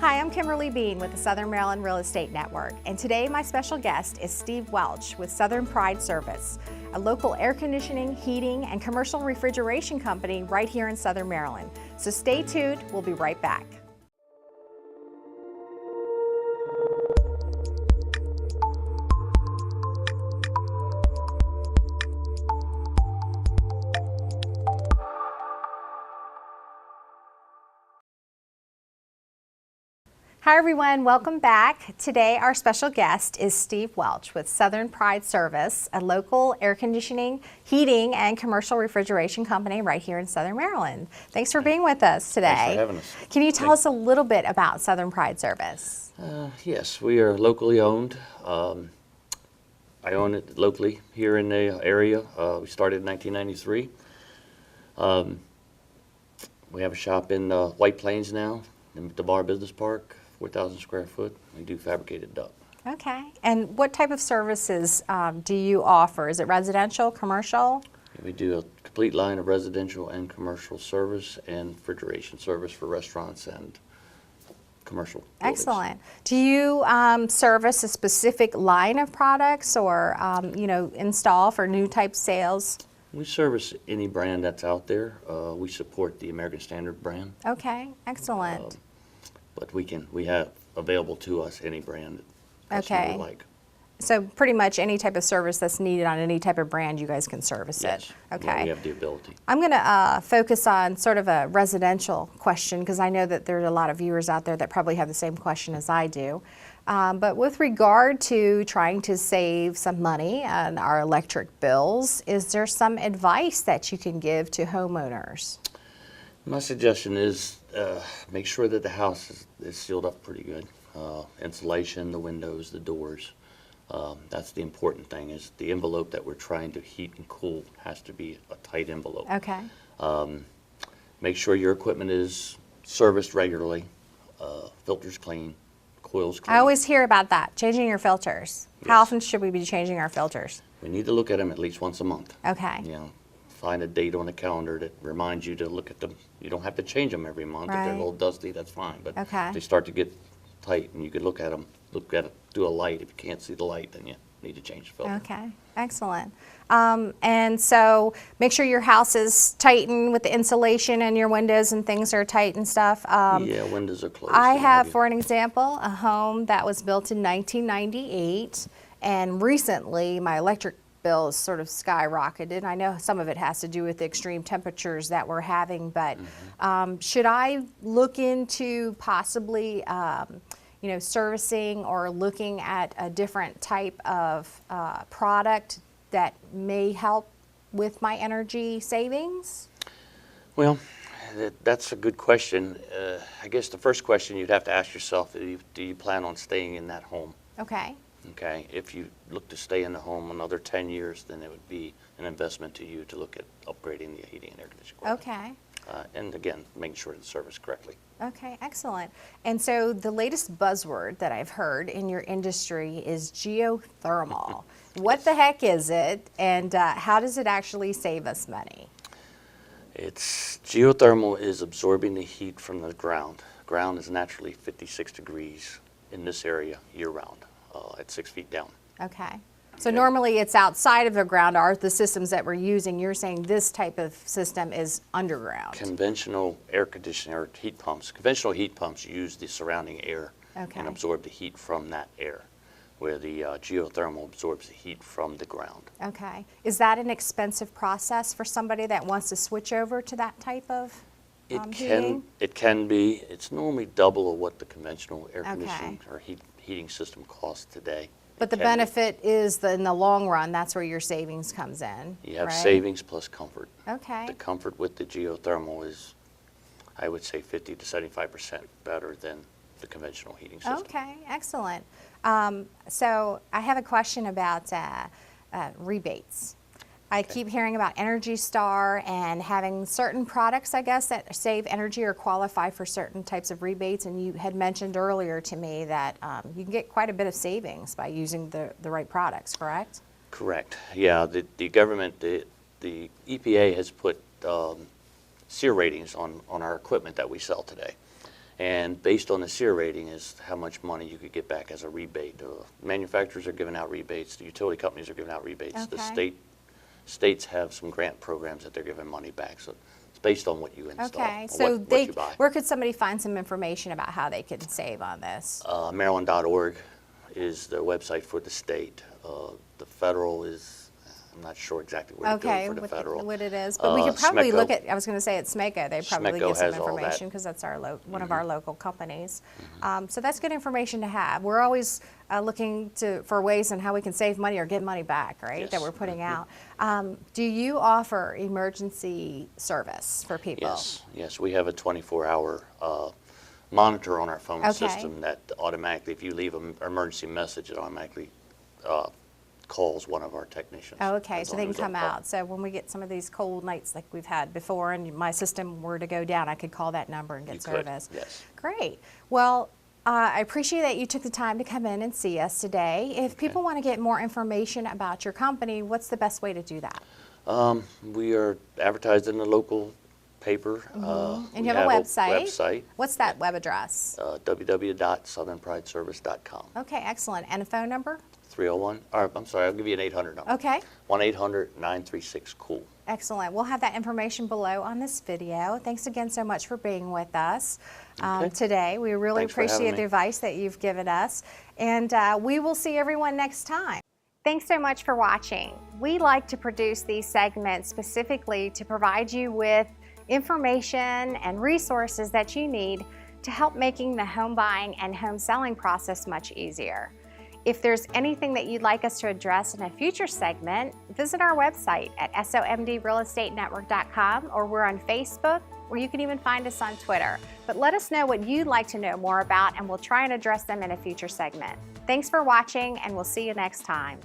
Hi, I'm Kimberly Bean with the Southern Maryland Real Estate Network, and today my special guest is Steve Welch with Southern Pride Service, a local air conditioning, heating, and commercial refrigeration company right here in Southern Maryland. So stay tuned, we'll be right back. Hi everyone, welcome back. Today our special guest is Steve Welch with Southern Pride Service, a local air conditioning, heating, and commercial refrigeration company right here in Southern Maryland. Thanks for being with us today. Thanks for having us. Can you tell us a little bit about Southern Pride Service? Yes, we are locally owned. I own it locally here in the area. We started in 1993. We have a shop in White Plains now, in the Bar Business Park. 4,000 square foot. We do fabricated duct. Okay. And what type of services do you offer? Is it residential, commercial? We do a complete line of residential and commercial service and refrigeration service for restaurants and commercial buildings. Excellent. Do you service a specific line of products or, install for new type sales? We service any brand that's out there. We support the American Standard brand. Okay. Excellent. But we have available to us any brand that customer would like. So pretty much any type of service that's needed on any type of brand, you guys can service it. Okay. Yeah, we have the ability. I'm going to focus on sort of a residential question because I know that there's a lot of viewers out there that probably have the same question as I do. But with regard to trying to save some money on our electric bills, is there some advice that you can give to homeowners? My suggestion is make sure that the house is sealed up pretty good. Insulation, the windows, the doors. That's the important thing, is the envelope that we're trying to heat and cool has to be a tight envelope. Okay. Make sure your equipment is serviced regularly, filters clean, coils clean. I always hear about that, changing your filters. Yes. How often should we be changing our filters? We need to look at them at least once a month. Okay. You know, find a date on the calendar that reminds you to look at them. You don't have to change them every month. If they're a Right. little dusty, that's fine. But Okay. they start to get tight, and you could look at them, do a light. If you can't see the light, then you need to change the filter. Okay, excellent. And so make sure your house is tightened with the insulation and your windows and things are tight and stuff. Yeah, windows are closed. I and have, heavy. for an example, a home that was built in 1998, and recently my electric bill has sort of skyrocketed. I know some of it has to do with the extreme temperatures that we're having, but should I look into possibly servicing or looking at a different type of product that may help with my energy savings? Well, that's a good question. I guess the first question you'd have to ask yourself, do you plan on staying in that home? Okay. Okay, if you look to stay in the home another 10 years, then it would be an investment to you to look at upgrading the heating and air conditioning equipment. Okay. And again, making sure it's serviced correctly. Okay, excellent. And so the latest buzzword that I've heard in your industry is geothermal. What the heck is it, and how does it actually save us money? Geothermal is absorbing the heat from the ground. Ground is naturally 56 degrees in this area year-round. At 6 feet down. Okay. So normally it's outside of the ground are the systems that we're using. You're saying this type of system is underground. Conventional air conditioning or heat pumps. Conventional heat pumps use the surrounding air and absorb the heat from that air, where the geothermal absorbs the heat from the ground. Okay. Is that an expensive process for somebody that wants to switch over to that type of heating? It can be. It's normally double of what the conventional air conditioning or heating system costs today. But the benefit is that in the long run, that's where your savings comes in. You have right? savings plus comfort. Okay. The comfort with the geothermal is, I would say, 50 to 75% better than the conventional heating system. Okay, excellent. So I have a question about rebates. I keep hearing about Energy Star and having certain products, I guess, that save energy or qualify for certain types of rebates. And you had mentioned earlier to me that you can get quite a bit of savings by using the right products, correct? Correct. Yeah, the government, the EPA has put SEER ratings on our equipment that we sell today. And based on the SEER rating is how much money you could get back as a rebate. Manufacturers are giving out rebates, the utility companies are giving out rebates. The states have some grant programs that they're giving money back. So it's based on what you install, Okay, or so what you buy. where could somebody find some information about how they can save on this? Maryland.org is the website for the state. The federal is, I'm not sure exactly what it's doing for the federal. What it is, but we could probably SMECO. look at, I was going to say it's SMECO, they probably SMECO give some has all that. information because that's our one of our local companies. So that's good information to have. We're always looking for ways on how we can save money or get money back, right, Yes. that we're putting out. Do you offer emergency service for people? Yes, we have a 24-hour monitor on our phone Okay. system that automatically, if you leave an emergency message, it automatically calls one of our technicians. Oh, okay, As so long they can as they'll come call. out. So when we get some of these cold nights like we've had before and my system were to go down, I could call that number and get You could, service. yes. Great. Well, I appreciate that you took the time to come in and see us today. If people want to get more information about your company, what's the best way to do that? We are advertised in the local paper. And we you have a website. What's that web address? www.southernprideservice.com. Okay, excellent. And a phone number? 301, or I'm sorry, I'll give you an 800 number. Okay. 1-800-936-COOL. Excellent. We'll have that information below on this video. Thanks again so much for being with us today. We really Thanks for having appreciate me. the advice that you've given us. And we will see everyone next time. Thanks so much for watching. We like to produce these segments specifically to provide you with information and resources that you need to help making the home buying and home selling process much easier. If there's anything that you'd like us to address in a future segment, visit our website at somdrealestatenetwork.com, or we're on Facebook, or you can even find us on Twitter. But let us know what you'd like to know more about, and we'll try and address them in a future segment. Thanks for watching, and we'll see you next time.